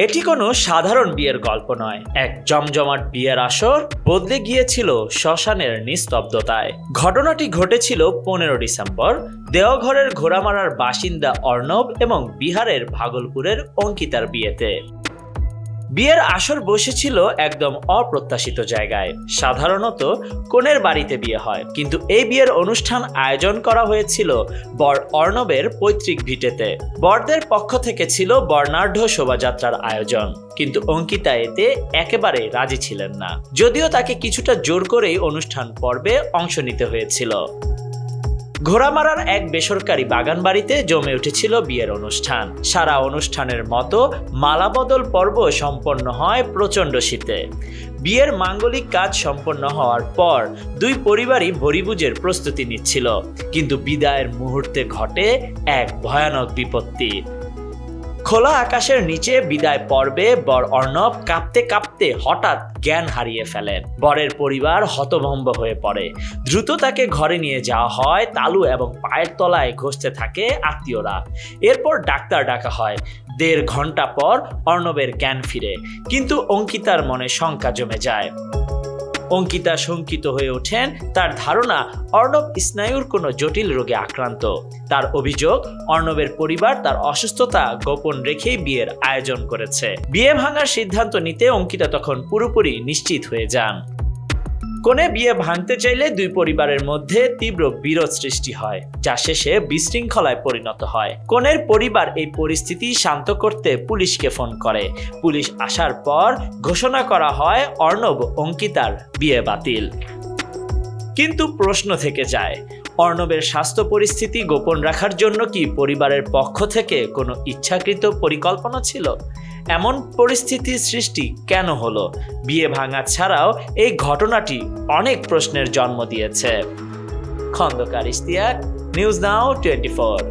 এটি কোনো সাধারণ বিয়ের গল্প নয়, এক জমজমাট বিয়ের আসর বদলে গিয়েছিল শ্মশানের নিস্তব্ধতায়। ঘটনাটি ঘটেছিল 15 ডিসেম্বর দেওঘরের ঘোড়ামারার বাসিন্দা অর্ণব এবং বিহারের ভাগলপুরের অঙ্কিতার বিয়েতে। বিয়ের আসর বসেছিল একদম অপ্রত্যাশিত জায়গায়। সাধারণত কনের বাড়িতে বিয়ে হয়, কিন্তু এই বিয়ের অনুষ্ঠান আয়োজন করা হয়েছিল বর অর্ণবের পৈতৃক ভিটেতে। বরদের পক্ষ থেকে ছিল বর্ণাঢ্য শোভাযাত্রার আয়োজন, কিন্তু অঙ্কিতা এতে একেবারে রাজি ছিলেন না, যদিও তাকে কিছুটা জোর করেই অনুষ্ঠান পর্বে অংশ নিতে হয়েছিল। ঘোড়ামারার এক বেসরকারি বাগান বাড়িতে জমে উঠেছিল বিয়ের অনুষ্ঠান। সারা অনুষ্ঠানের মতো মালাবদল পর্ব সম্পন্ন হয় প্রচণ্ড শীতে। বিয়ের মাঙ্গলিক কাজ সম্পন্ন হওয়ার পর দুই পরিবারই ভরিভুজের প্রস্তুতি নিচ্ছিল, কিন্তু বিদায়ের মুহূর্তে ঘটে এক ভয়ানক বিপত্তি। খোলা আকাশের নিচে বিদায় পর্বে বর অর্ণব কাঁপতে কাঁপতে হঠাৎ জ্ঞান হারিয়ে ফেলেন। বরের পরিবার হতভম্ব হয়ে পড়ে। দ্রুত তাকে ঘরে নিয়ে যাওয়া হয়। তালু এবং পায়ের তলায় ঘষতে থাকে আত্মীয়রা। এরপর ডাক্তার ডাকা হয়। 1.5 ঘন্টা পর অর্ণবের জ্ঞান ফিরে, কিন্তু অঙ্কিতার মনে শঙ্কা জমে যায়। অঙ্কিতা শঙ্কিত হয়ে ওঠেন। তার ধারণা অর্ণব স্নায়ুর কোনো জটিল রোগে আক্রান্ত। তার অভিযোগ, অর্ণবের পরিবার তার অসুস্থতা গোপন রেখেই বিয়ের আয়োজন করেছে। বিয়ে ভাঙার সিদ্ধান্ত নিতে অঙ্কিতা তখন পুরোপুরি নিশ্চিত হয়ে যান। কোনে বিয়ে ভাঙতে চাইলে দুই পরিবারের মধ্যে তীব্র বিরোধ সৃষ্টি হয়, যা শেষে বিশৃঙ্খলায় পরিণত হয়। কোনের পরিবার এই পরিস্থিতি শান্ত করতে পুলিশকে ফোন করে। পুলিশ আসার পর ঘোষণা করা হয় অর্ণব অঙ্কিতার বিয়ে বাতিল। কিন্তু প্রশ্ন থেকে যায়, অর্ণবের স্বাস্থ্য পরিস্থিতি গোপন রাখার জন্য কি পরিবারের পক্ষ থেকে কোনো ইচ্ছাকৃত পরিকল্পনা ছিল? এমন পরিস্থিতির সৃষ্টি কেন হলো? বিয়ে ভাঙা ছাড়াও এই ঘটনাটি অনেক প্রশ্নের জন্ম দিয়েছে। Khandakar Ishtiaq, News Now 24।